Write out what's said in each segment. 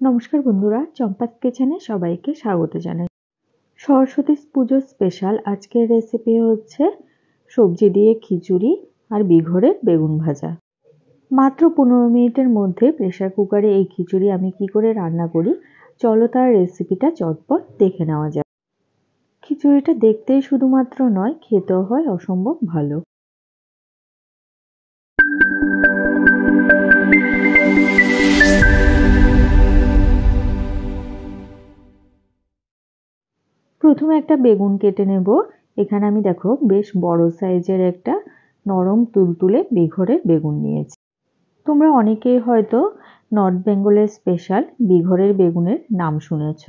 নমস্কার বন্ধুরা, চম্পাস কিচেনে সবাইকে স্বাগত জানাই। সরস্বতী পুজোর স্পেশাল আজকের রেসিপি হচ্ছে সবজি দিয়ে খিচুড়ি আর বিঘরের বেগুন ভাজা। মাত্র 15 মিনিটের মধ্যে প্রেসার কুকারে এই খিচুড়ি আমি কি করে রান্না করি, চলো তার রেসিপিটা চটপট দেখে নেওয়া যাক। খিচুড়িটা দেখতেই শুধুমাত্র নয়, খেতেও হয় অসম্ভব ভালো। প্রথমে একটা বেগুন কেটে নেব। এখানে আমি দেখো বেশ বড় সাইজের একটা নরম তুলতুলে বিঘরের বেগুন নিয়েছি। তোমরা অনেকেই হয়তো নর্থ বেঙ্গলের স্পেশাল বিঘরের বেগুনের নাম শুনেছ।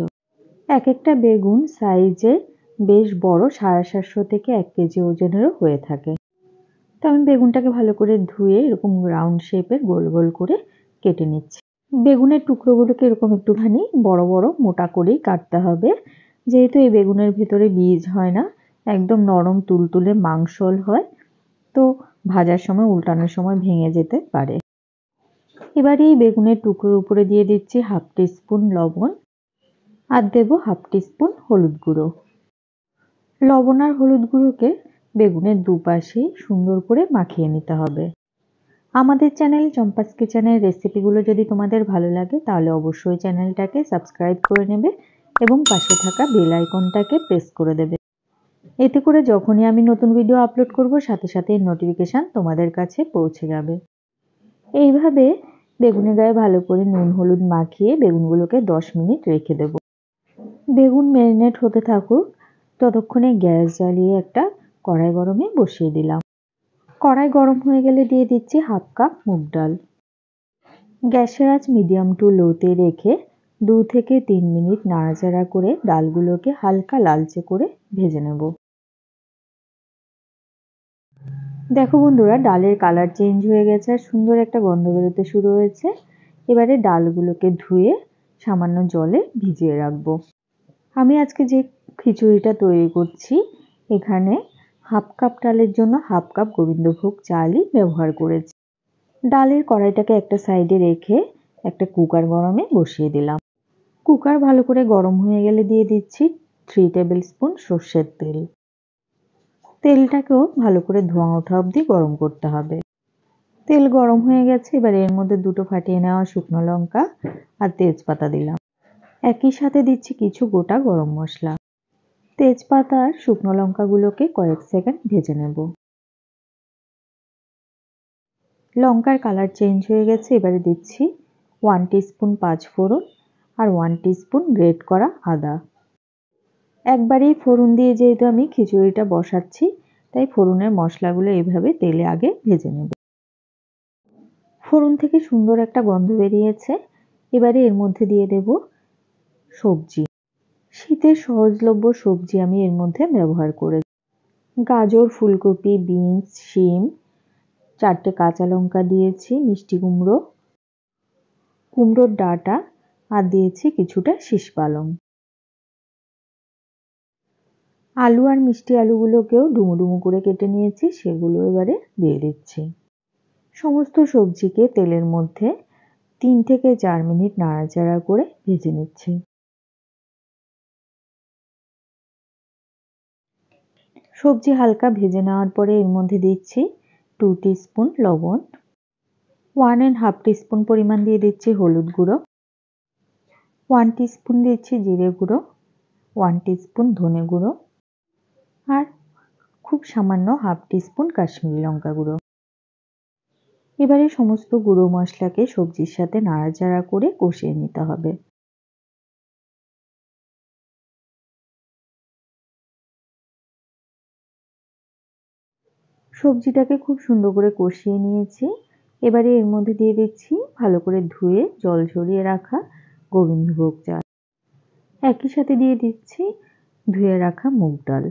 এক একটা বেগুন সাইজে বেশ বড়, 750 থেকে 1 কেজি ওজনেরও হয়ে থাকে। তো আমি বেগুনটাকে ভালো করে ধুয়ে এরকম রাউন্ড শেপের গোল গোল করে কেটে নিচ্ছি। বেগুনের টুকরোগুলোকে এরকম একটুখানি বড় বড় মোটা করেই কাটতে হবে, যেহেতু এই বেগুনের ভেতরে বীজ হয় না, একদম নরম তুলতুলে মাংসল হয়, তো ভাজার সময় উল্টানোর সময় ভেঙে যেতে পারে। এবার এই বেগুনের টুকরোর উপরে দিয়ে দিচ্ছি 1/2 টিস্পুন লবণ আর দেব 1/2 টিস্পুন হলুদ গুঁড়ো। লবণ আর হলুদ গুঁড়োকে বেগুনের দুপাশেই সুন্দর করে মাখিয়ে নিতে হবে। আমাদের চ্যানেল চম্পাস কিচেনের রেসিপিগুলো যদি তোমাদের ভালো লাগে তাহলে অবশ্যই চ্যানেলটাকে সাবস্ক্রাইব করে নেবে এবং পাশে থাকা বেল আইকনটাকে প্রেস করে দেবে। এতে করে যখনই আমি নতুন ভিডিও আপলোড করব সাথে সাথে নোটিফিকেশন তোমাদের কাছে পৌঁছে যাবে। এইভাবে বেগুনের গায়ে ভালো করে নুন হলুদ মাখিয়ে বেগুনগুলোকে 10 মিনিট রেখে দেব। বেগুন ম্যারিনেট হতে থাকুক, ততক্ষণে গ্যাস জ্বালিয়ে একটা কড়াই গরমে বসিয়ে দিলাম। কড়াই গরম হয়ে গেলে দিয়ে দিচ্ছি 1/2 কাপ মুগ ডাল। গ্যাসের আঁচ মিডিয়াম টু লোতে রেখে 2 থেকে 3 মিনিট নাড়াচাড়া করে ডালগুলোকে হালকা লালচে করে ভেজে নেব। দেখো বন্ধুরা, ডালের কালার চেঞ্জ হয়ে গেছে আর সুন্দর একটা গন্ধ বেরোতে শুরু হয়েছে। এবারে ডালগুলোকে ধুয়ে সামান্য জলে ভিজিয়ে রাখবো। আমি আজকে যে খিচুড়িটা তৈরি করছি, এখানে 1/2 কাপ ডালের জন্য 1/2 কাপ গোবিন্দভোগ চালই ব্যবহার করেছি। ডালের কড়াইটাকে একটা সাইডে রেখে একটা কুকার গরমে বসিয়ে দিলাম। কুকার ভালো করে গরম হয়ে গেলে দিয়ে দিচ্ছি 3 টেবিল স্পুন সর্ষের তেল। তেলটাকেও ভালো করে ধোঁয়া ওঠা অবধি গরম করতে হবে। তেল গরম হয়ে গেছে, এবার এর মধ্যে 2টো ফাটিয়ে নেওয়া শুকনো লঙ্কা আর তেজপাতা দিলাম। একই সাথে দিচ্ছি কিছু গোটা গরম মশলা। তেজপাতা আর শুকনো লঙ্কাগুলোকে কয়েক সেকেন্ড ভেজে নেব। লঙ্কার কালার চেঞ্জ হয়ে গেছে, এবারে দিচ্ছি 1 টিস্পুন পাঁচফোড়ন আর 1 টিস্পুন গ্রেট করা আদা। একবারেই ফোড়ন দিয়ে যেহেতু আমি খিচুড়িটা বসাচ্ছি, তাই ফোড়নের মশলাগুলো এইভাবে তেলে আগে ভেজে নেব। ফোড়ন থেকে সুন্দর একটা গন্ধ বেরিয়েছে, এবারে এর মধ্যে দিয়ে দেব সবজি। শীতের সহজলভ্য সবজি আমি এর মধ্যে ব্যবহার করেছি। গাজর, ফুলকপি, বিনস, শিম, 4টে কাঁচা লঙ্কা দিয়েছি, মিষ্টি কুমড়ো, কুমড়োর ডাঁটা আর দিয়েছি কিছুটা শীষ পালং। আলু আর মিষ্টি আলুগুলোকেও ডুমো ডুমো করে কেটে নিয়েছি, সেগুলো এবারে দিয়ে দিচ্ছি। সমস্ত সবজিকে তেলের মধ্যে 3 থেকে 4 মিনিট নাড়াচাড়া করে ভেজে নিচ্ছি। সবজি হালকা ভেজে নেওয়ার পরে এর মধ্যে দিচ্ছি 2 টিস্পুন লবণ, 1.5 টিস্পুন পরিমাণ দিয়ে দিচ্ছি হলুদ গুঁড়ো, 1 টিস্পুন দিচ্ছি জিরে গুঁড়ো, 1 টিস্পুন ধনে গুঁড়ো আর খুব সামান্য 1/2 টিস্পুন কাশ্মীরি লঙ্কা গুঁড়ো। এবারে সমস্ত গুঁড়ো মশলাকে সবজির সাথে নাড়াচাড়া করে কষিয়ে নিতে হবে। সবজিটাকে খুব সুন্দর করে কষিয়ে নিয়েছি। এবারে এর মধ্যে দিয়ে দিচ্ছি ভালো করে ধুয়ে জল ঝরিয়ে রাখা গোবিন্দভোগ চাল। একই সাথে দিয়ে দিচ্ছি ধুয়ে রাখা মুগ ডাল।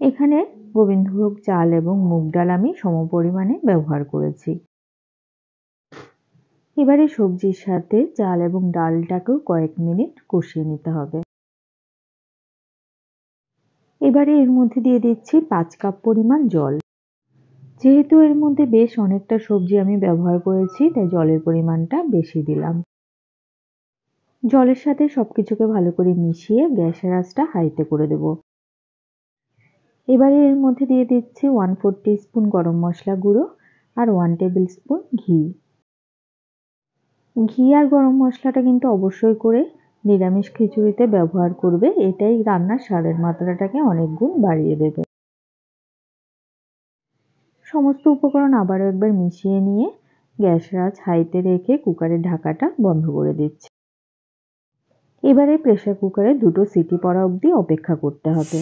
এখানে গোবিন্দভোগ চাল এবং মুগ ডাল আমি সমপরিমাণে ব্যবহার করেছি। এবারে সবজির সাথে চাল এবং ডালটাকেও কয়েক মিনিট কষিয়ে নিতে হবে। এবারে এর মধ্যে দিয়ে দিচ্ছি 5 কাপ পরিমাণ জল। যেহেতু এর মধ্যে বেশ অনেকটা সবজি আমি ব্যবহার করেছি, তাই জলের পরিমাণটা বেশি দিলাম। জলের সাথে সবকিছুকে ভালো করে মিশিয়ে গ্যাসের আঁচটা হাইতে করে দেব। এবারে এর মধ্যে দিয়ে দিচ্ছি 1/4 টিস্পুন গরম মশলা গুঁড়ো আর 1 টেবিল স্পুন ঘি। ঘি আর গরম মশলাটা কিন্তু অবশ্যই করে নিরামিষ খিচুড়িতে ব্যবহার করবে, এটাই রান্নার স্বাদের মাত্রাটাকে অনেক গুণ বাড়িয়ে দেবে। সমস্ত উপকরণ আবারও একবার মিশিয়ে নিয়ে গ্যাসের আঁচ হাইতে রেখে কুকারের ঢাকাটা বন্ধ করে দিচ্ছি। এবারে প্রেসার কুকারে 2টো সিটি পড়া অবধি অপেক্ষা করতে হবে।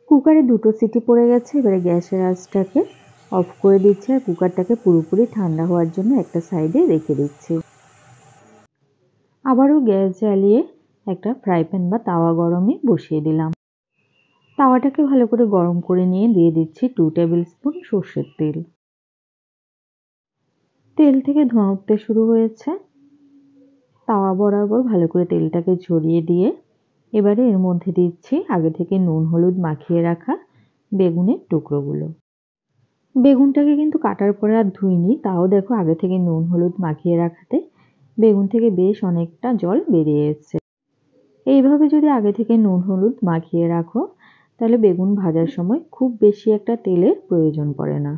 কুকারে 2টো সিটি পড়ে গেছে। এবারে গ্যাসের আঁচটাকে অফ করে দিচ্ছি আর কুকারটাকে পুরোপুরি ঠান্ডা হওয়ার জন্য একটা সাইডে রেখে দিচ্ছি। আবারও গ্যাস জ্বালিয়ে একটা ফ্রাই প্যান বা তাওয়া গরমে বসিয়ে দিলাম। তাওয়াটাকে ভালো করে গরম করে নিয়ে দিয়ে দিচ্ছি 2 টেবিল স্পুন সর্ষের তেল। তেল থেকে ধোঁয়া উঠতে শুরু হয়েছে। তাওয়া বরাবর ভালো করে তেলটাকে ঝরিয়ে দিয়ে এবারে এর মধ্যে দিচ্ছি আগে থেকে নুন হলুদ মাখিয়ে রাখা বেগুনের টুকরোগুলো। বেগুনটাকে কিন্তু কাটার পরে আর ধুইনি, তাও দেখো আগে থেকে নুন হলুদ মাখিয়ে রাখাতে বেগুন থেকে বেশ অনেকটা জল বেরিয়ে এসেছে। এইভাবে যদি আগে থেকে নুন হলুদ মাখিয়ে রাখো তাহলে বেগুন ভাজার সময় খুব বেশি একটা তেলের প্রয়োজন পড়ে না।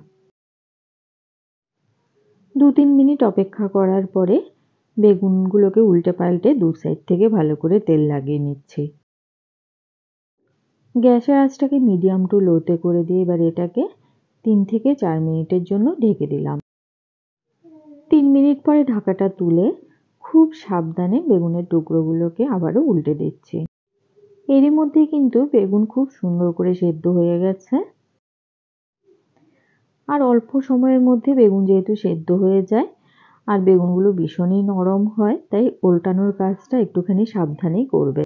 2-3 মিনিট অপেক্ষা করার পরে বেগুনগুলোকে উল্টে পাল্টে 2 সাইড থেকে ভালো করে তেল লাগিয়ে নিচ্ছি। গ্যাসের আঁচটাকে মিডিয়াম টু লোতে করে দিয়ে এবার এটাকে 3 থেকে 4 মিনিটের জন্য ঢেকে দিলাম। 3 মিনিট পরে ঢাকাটা তুলে খুব সাবধানে বেগুনের টুকরোগুলোকে আবারও উল্টে দিচ্ছি। এরই মধ্যে কিন্তু বেগুন খুব সুন্দর করে সেদ্ধ হয়ে গেছে। আর অল্প সময়ের মধ্যে বেগুন যেহেতু সেদ্ধ হয়ে যায় আর বেগুনগুলো ভীষণই নরম হয়, তাই উল্টানোর কাজটা একটুখানি সাবধানেই করবে।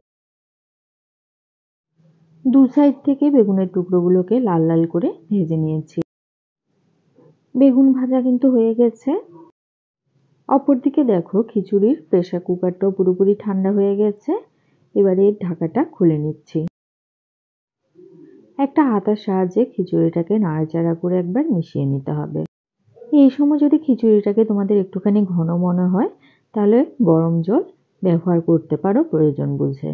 2 সাইড থেকে বেগুনের টুকরোগুলোকে লাল লাল করে ভেজে নিয়েছি। বেগুন ভাজা কিন্তু হয়ে গেছে। অপরদিকে দেখো খিচুড়ির প্রেসার কুকারটাও পুরোপুরি ঠান্ডা হয়ে গেছে। এবারে এর ঢাকাটা খুলে নিচ্ছি। একটা হাতার সাহায্যে খিচুড়িটাকে নাড়াচাড়া করে একবার মিশিয়ে নিতে হবে। এই সময় যদি খিচুড়িটাকে তোমাদের একটুখানি ঘন মনে হয় তাহলে গরম জল ব্যবহার করতে পারো প্রয়োজন বুঝে।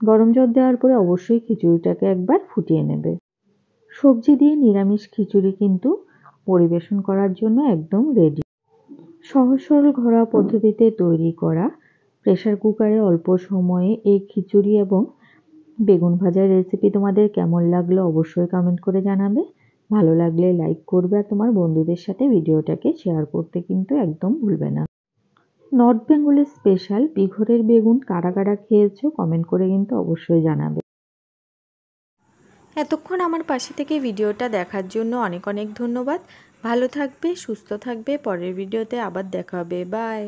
গরম জল দেওয়ার পরে অবশ্যই খিচুড়িটাকে একবার ফুটিয়ে নেবে। সবজি দিয়ে নিরামিষ খিচুড়ি কিন্তু পরিবেশন করার জন্য একদম রেডি। সহজ সরল ঘরোয়া পদ্ধতিতে তৈরি করা প্রেসার কুকারে অল্প সময়ে এই খিচুড়ি এবং বেগুন ভাজার রেসিপি তোমাদের কেমন লাগলো অবশ্যই কমেন্ট করে জানাবে। ভালো লাগলে লাইক করবে আর তোমার বন্ধুদের সাথে ভিডিওটাকে শেয়ার করতে কিন্তু একদম ভুলবে না। নর্থ বেঙ্গলের স্পেশাল বিঘরের বেগুন কারা কারা খেয়েছো কমেন্ট করে কিন্তু অবশ্যই জানাবে। এতক্ষণ আমার পাশে থেকে ভিডিওটা দেখার জন্য অনেক অনেক ধন্যবাদ। ভালো থাকবে, সুস্থ থাকবে। পরের ভিডিওতে আবার দেখা হবে। বাই।